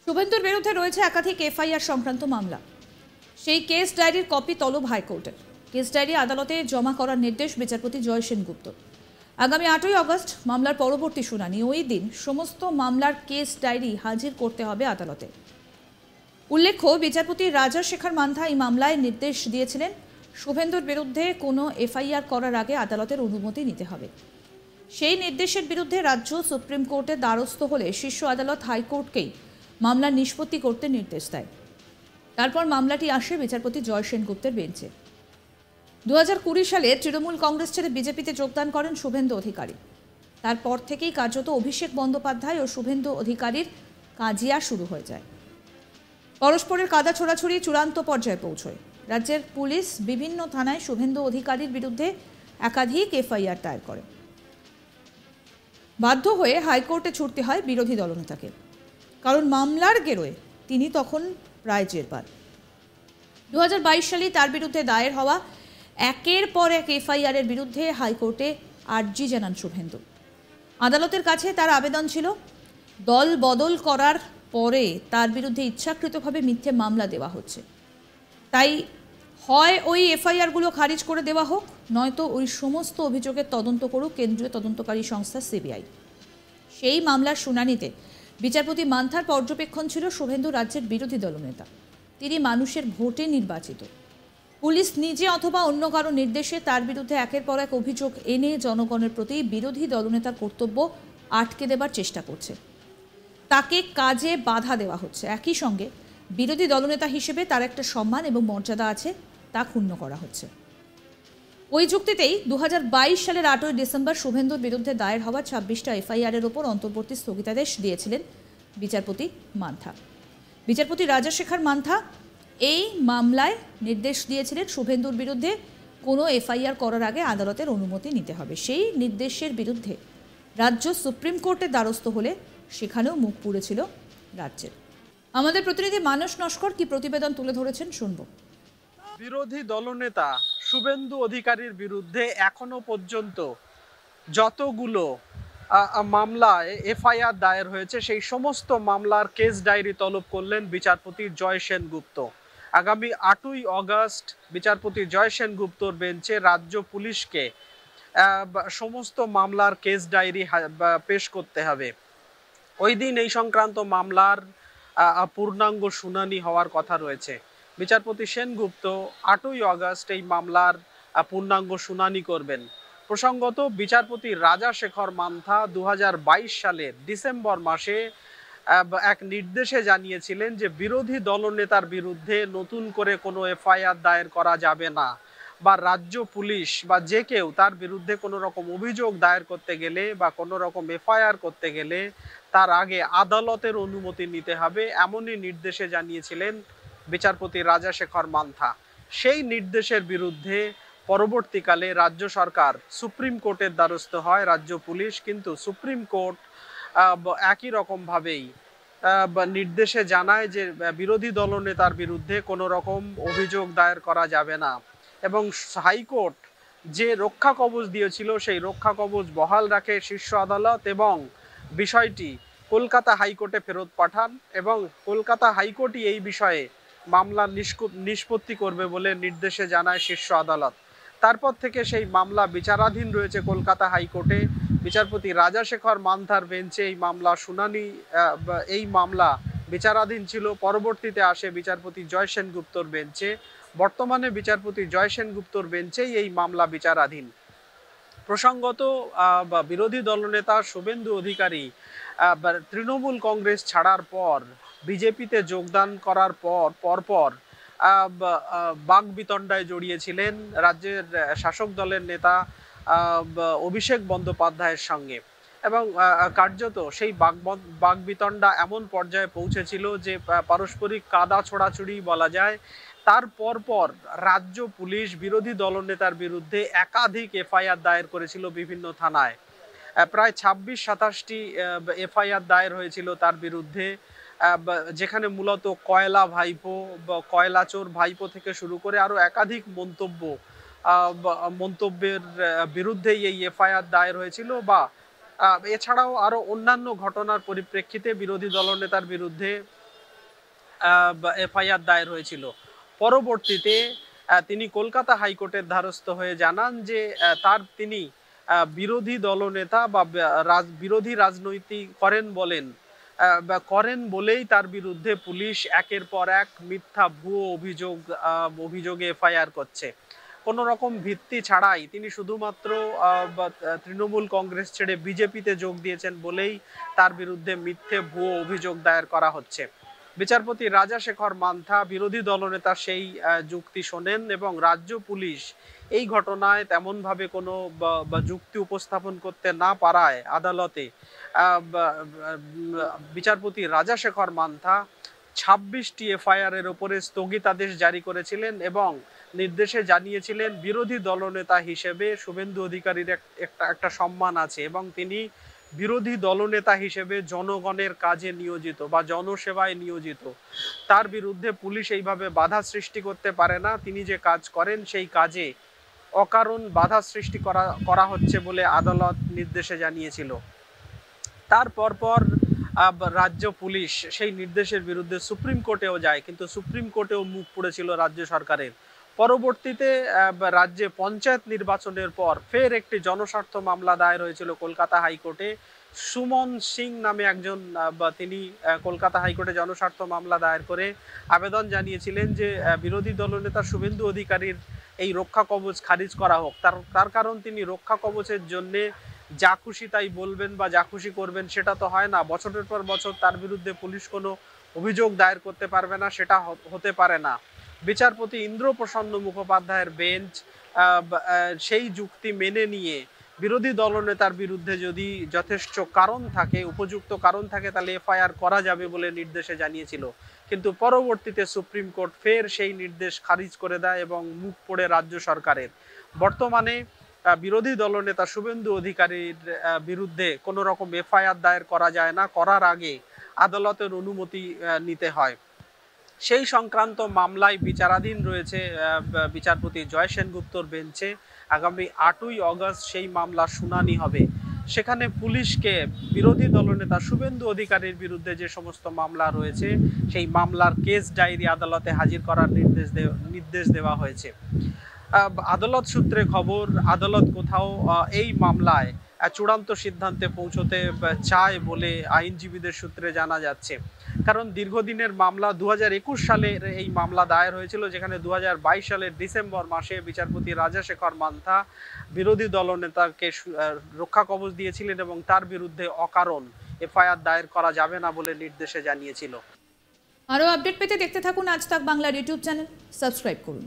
শুভেন্দুর বিরুদ্ধে রয়েছে একাধিক এফআইআর সংক্রান্ত মামলা। সেই কেস ডায়েরির কপি তলব হাইকোর্টের। কেস ডায়েরি আদালতে জমা করার নির্দেশ বিচারপতি জয় সেনগুপ্ত। আগামী 8ই আগস্ট মামলার পরবর্তী শুনানি। ওই দিন সমস্ত মামলার কেস ডায়েরি হাজির করতে হবে আদালতে। উল্লেখ্য, বিচারপতি রাজাশেখর মান্থা এই মামলায় নির্দেশ দিয়েছিলেন শুভেন্দুর বিরুদ্ধে কোনো এফআইআর করার আগে আদালতের অনুমতি নিতে হবে। সেই নির্দেশের বিরুদ্ধে রাজ্য সুপ্রিম কোর্টের দ্বারস্থ হলে শীর্ষ আদালত হাইকোর্টকেই মামলার নিষ্পত্তি করতে নির্দেশ দেয়। তারপর মামলাটি আসে বিচারপতি জয় সেনগুপ্তের বেঞ্চে। 2020 সালে তৃণমূল কংগ্রেস ছেড়ে বিজেপিতে যোগদান করেন শুভেন্দু অধিকারী। তারপর থেকেই কার্যত অভিষেক বন্দ্যোপাধ্যায় ও শুভেন্দু অধিকারীর কাজিয়া শুরু হয়ে যায়। পরস্পরের কাদা ছোড়াছুড়ি চূড়ান্ত পর্যায়ে পৌঁছয়। রাজ্যের পুলিশ বিভিন্ন থানায় শুভেন্দু অধিকারীর বিরুদ্ধে একাধিক এফআইআর দায়ের করে। বাধ্য হয়ে হাইকোর্টে ছুটতে হয় বিরোধী দলনেতাকে, কারণ মামলার গেরোয় তিনি তখন প্রায় জেরবার। 2022 সালে তার বিরুদ্ধে দায়ের হওয়া একের পর এক এফআইআর এর বিরুদ্ধে হাইকোর্টে আর্জি জানান শুভেন্দু। আদালতের কাছে তার আবেদন ছিল দল বদল করার পরে তার বিরুদ্ধে ইচ্ছাকৃতভাবে মিথ্যে মামলা দেওয়া হচ্ছে, তাই হয় ওই এফআইআরগুলো খারিজ করে দেওয়া হোক, নয়তো ওই সমস্ত অভিযোগের তদন্ত করুক কেন্দ্রীয় তদন্তকারী সংস্থা সিবিআই। সেই মামলার শুনানিতে বিচারপতি মান্থার পর্যবেক্ষণ ছিল শুভেন্দু রাজ্যের বিরোধী দলনেতা। তিনি মানুষের ভোটে নির্বাচিত। পুলিশ নিজে অথবা অন্য কারো নির্দেশে তার বিরুদ্ধে একের পর এক অভিযোগ এনে জনগণের প্রতি বিরোধী দলনেতার কর্তব্য আটকে দেবার চেষ্টা করছে। তাকে কাজে বাধা দেওয়া হচ্ছে। একই সঙ্গে বিরোধী দলনেতা হিসেবে তার একটা সম্মান এবং মর্যাদা আছে, তা ক্ষুণ্ণ করা হচ্ছে। ওই যুক্তিতেই 2022 সালের 8ই ডিসেম্বর শুভেন্দুর বিরুদ্ধে দায়ের হওয়া 26টা এফআইআর এর ওপর অন্তর্বর্তী স্থগিতাদেশ দিয়েছিলেন বিচারপতি মান্থা। বিচারপতি রাজাশেখর মান্থা এই মামলায় নির্দেশ দিয়েছিলেন শুভেন্দুর বিরুদ্ধে কোনো এফআইআর করার আগে আদালতের অনুমতি নিতে হবে। সেই নির্দেশের বিরুদ্ধে রাজ্য সুপ্রিম কোর্টের দ্বারস্থ হলে সেখানেও মুখ পুড়েছিল রাজ্যের। আমাদের প্রতিনিধি মানস নস্কর কি প্রতিবেদন তুলে ধরেছেন শুনব। বিরোধী দলনেতা শুভেন্দু অধিকারীর বিরুদ্ধে এখনো পর্যন্ত যতগুলো মামলায় এফআইআর দায়ের হয়েছে সেই সমস্ত মামলার কেস ডায়েরি তলব করলেন বিচারপতি জয় সেনগুপ্ত। আগামী 8ই আগস্ট বিচারপতি জয় সেনগুপ্তর বেঞ্চে রাজ্য পুলিশকে সমস্ত মামলার কেস ডায়েরি পেশ করতে হবে। ওই দিন এই সংক্রান্ত মামলার পূর্ণাঙ্গ শুনানি হওয়ার কথা রয়েছে। বিচারপতি সেনগুপ্ত 8ই আগস্ট এই মামলার পূর্ণাঙ্গ শুনানি করবেন। প্রসঙ্গত, বিচারপতি রাজাশেখর মান্থা 2022 সালের ডিসেম্বর মাসে এক নির্দেশে জানিয়েছিলেন যে বিরোধী দলনেতার বিরুদ্ধে নতুন করে কোনো এফআইআর দায়ের করা যাবে না, বা রাজ্য পুলিশ বা যে কেউ তার বিরুদ্ধে কোনো রকম অভিযোগ দায়ের করতে গেলে বা কোনো রকম এফআইআর করতে গেলে তার আগে আদালতের অনুমতি নিতে হবে, এমনই নির্দেশে জানিয়েছিলেন বিচারপতি রাজাশেখর মান্থা। সেই নির্দেশের বিরুদ্ধে পরবর্তীকালে রাজ্য সরকার সুপ্রিম কোর্টের দ্বারস্থ হয় রাজ্য পুলিশ, কিন্তু সুপ্রিম কোর্ট একই রকম ভাবেই নির্দেশে জানায় যে বিরোধী দলনেতার বিরুদ্ধে কোনো রকম অভিযোগ দায়ের করা যাবে না, এবং হাইকোর্ট যে রক্ষা কবচ দিয়েছিল সেই রক্ষা কবচ বহাল রাখে শীর্ষ আদালত, এবং বিষয়টি কলকাতা হাইকোর্টে ফেরত পাঠান, এবং কলকাতা হাইকোর্টই এই বিষয়ে মামলা নিষ্পত্তি করবে বলে নির্দেশে জানায় শীর্ষ আদালত। তারপর থেকে সেই মামলা বিচারাধীন রয়েছে কলকাতা হাইকোর্টে। বিচারপতি রাজাশেখর মান্থার বেঞ্চে এই মামলা শুনানি, এই মামলা বিচারাধীন ছিল। পরবর্তীতে আসে বিচারপতি জয় সেনগুপ্তর বেঞ্চে। বর্তমানে বিচারপতি জয় সেনগুপ্তর বেঞ্চেই এই মামলা বিচারাধীন। প্রসঙ্গত, বিরোধী দলনেতা শুভেন্দু অধিকারী তৃণমূল কংগ্রেস ছাড়ার পর বিজেপিতে যোগদান করার পর বাকবিতণ্ডায় জড়িয়েছিলেন রাজ্যের শাসক দলের নেতা অভিষেক বন্দ্যোপাধ্যায়ের সঙ্গে, এবং কার্যত সেই বাকবিতণ্ডা এমন পর্যায়ে পৌঁছেছিল যে পারস্পরিক কাদা ছোড়াছুড়ি বলা যায়। তার পর রাজ্য পুলিশ বিরোধী দলনেতার বিরুদ্ধে একাধিক এফআইআর দায়ের করেছিল বিভিন্ন থানায়। প্রায় 26-27টি এফআইআর দায়ের হয়েছিল তার বিরুদ্ধে, যেখানে মূলত কয়লা ভাইপো বা কয়লা চোর ভাইপো থেকে শুরু করে আরো একাধিক মন্তব্যের বিরুদ্ধেই এই এফআইআর দায়ের হয়েছিল, বা এছাড়াও আরো অন্যান্য ঘটনার পরিপ্রেক্ষিতে বিরোধী দলনেতার বিরুদ্ধে এফআইআর দায়ের হয়েছিল। পরবর্তীতে তিনি কলকাতা হাইকোর্টের দ্বারস্থ হয়ে জানান যে তিনি বিরোধী দলনেতা বা বিরোধী রাজনীতি করেন বলেই তার বিরুদ্ধে পুলিশ একের পর এক মিথ্যা ভুয়ো অভিযোগে এফআইআর করছে। কোনো রকম ভিত্তি ছাড়াই তিনি শুধুমাত্র তৃণমূল কংগ্রেস ছেড়ে বিজেপিতে যোগ দিয়েছেন বলেই তার বিরুদ্ধে মিথ্যে ভুয়ো অভিযোগ দায়ের করা হচ্ছে। বিচারপতি রাজাশেখর মান্থা বিরোধী দলনেতা সেই যুক্তি শোনেন এবং রাজ্য পুলিশ এই ঘটনায় তেমনভাবে কোনো যুক্তি উপস্থাপন করতে না পারায় আদালতে বিচারপতি রাজাশেখর মান্থা 26টি এফআইআর এর উপরে স্থগিতাদেশ জারি করেছিলেন এবং নির্দেশে জানিয়েছিলেন বিরোধী দলনেতা হিসেবে শুভেন্দু অধিকারীর একটা সম্মান আছে এবং তিনি বিরোধী দলনেতা হিসেবে জনগণের কাজে নিয়োজিত বা জনসেবায় নিয়োজিত। তার বিরুদ্ধে পুলিশ এইভাবে বাধা সৃষ্টি করতে পারে না। তিনি যে কাজ করেন সেই কাজে অকারণ বাধা সৃষ্টি করা হচ্ছে বলে আদালত নির্দেশে জানিয়েছিল। তার পরপর রাজ্য পুলিশ সেই নির্দেশের বিরুদ্ধে সুপ্রিম কোর্টেও যায়, কিন্তু সুপ্রিম কোর্টেও মুখ পুড়েছিল রাজ্য সরকারের। পরবর্তীতে রাজ্যে পঞ্চায়েত নির্বাচনের পর ফের একটি জনস্বার্থ মামলা দায়ের হয়েছিল কলকাতা হাইকোর্টে। সুমন সিং নামে একজন তিনি কলকাতা হাইকোর্টে জনস্বার্থ মামলা দায়ের করে আবেদন জানিয়েছিলেন যে বিরোধী দলনেতা শুভেন্দু অধিকারীর এই রক্ষা কবচ খারিজ করা হোক। তার কারণ তিনি রক্ষা কবচের জন্যে যা খুশি তাই বলবেন বা যা খুশি করবেন সেটা তো হয় না। বছরের পর বছর তার বিরুদ্ধে পুলিশ কোনো অভিযোগ দায়ের করতে পারবে না, সেটা হতে পারে না। বিচারপতি ইন্দ্রপ্রসন্ন মুখোপাধ্যায়ের বেঞ্চ সেই যুক্তি মেনে নিয়ে বিরোধী দলনেতার বিরুদ্ধে যদি যথেষ্ট কারণ থাকে, উপযুক্ত কারণ থাকে, তাহলে এফআইআর করা যাবে বলে নির্দেশে জানিয়েছিল। কিন্তু পরবর্তীতে সুপ্রিম কোর্ট ফের সেই নির্দেশ খারিজ করে দেয় এবং মুখ পড়ে রাজ্য সরকারের। বর্তমানে বিরোধী দলনেতা শুভেন্দু অধিকারীর বিরুদ্ধে কোনো রকম এফআইআর দায়ের করা যায় না, করার আগে আদালতের অনুমতি নিতে হয়। সেই সংক্রান্ত মামলায় বিচারাধীন রয়েছে বিচারপতি জয় সেনগুপ্তর বেঞ্চে। আগামী 8ই অগস্ট সেই মামলার শুনানি হবে। সেখানে পুলিশকে বিরোধী দলনেতা শুভেন্দু অধিকারীর বিরুদ্ধে যে সমস্ত মামলা রয়েছে সেই মামলার কেস ডায়েরি আদালতে হাজির করার নির্দেশ দেওয়া হয়েছে। আদালত সূত্রে খবর, আদালত কোথাও এই মামলায় চূড়ান্ত সিদ্ধান্তে পৌঁছতে চায় বলে আইনজীবীদের সূত্রে জানা যাচ্ছে। কারণ দীর্ঘদিনের মামলা, 2021 সালের এই মামলা দায়ের হয়েছিল, যেখানে 2022 সালের ডিসেম্বর মাসে বিচারপতি রাজাশেখর মান্থা বিরোধী দলনেতাকে রক্ষা কবচ দিয়েছিলেন এবং তার বিরুদ্ধে অকারণ এফআইআর দায়ের করা যাবে না বলে নির্দেশে জানিয়েছিল। আরও আপডেট পেতে দেখতে থাকুন আজ তাক বাংলার ইউটিউব চ্যানেল, সাবস্ক্রাইব করুন।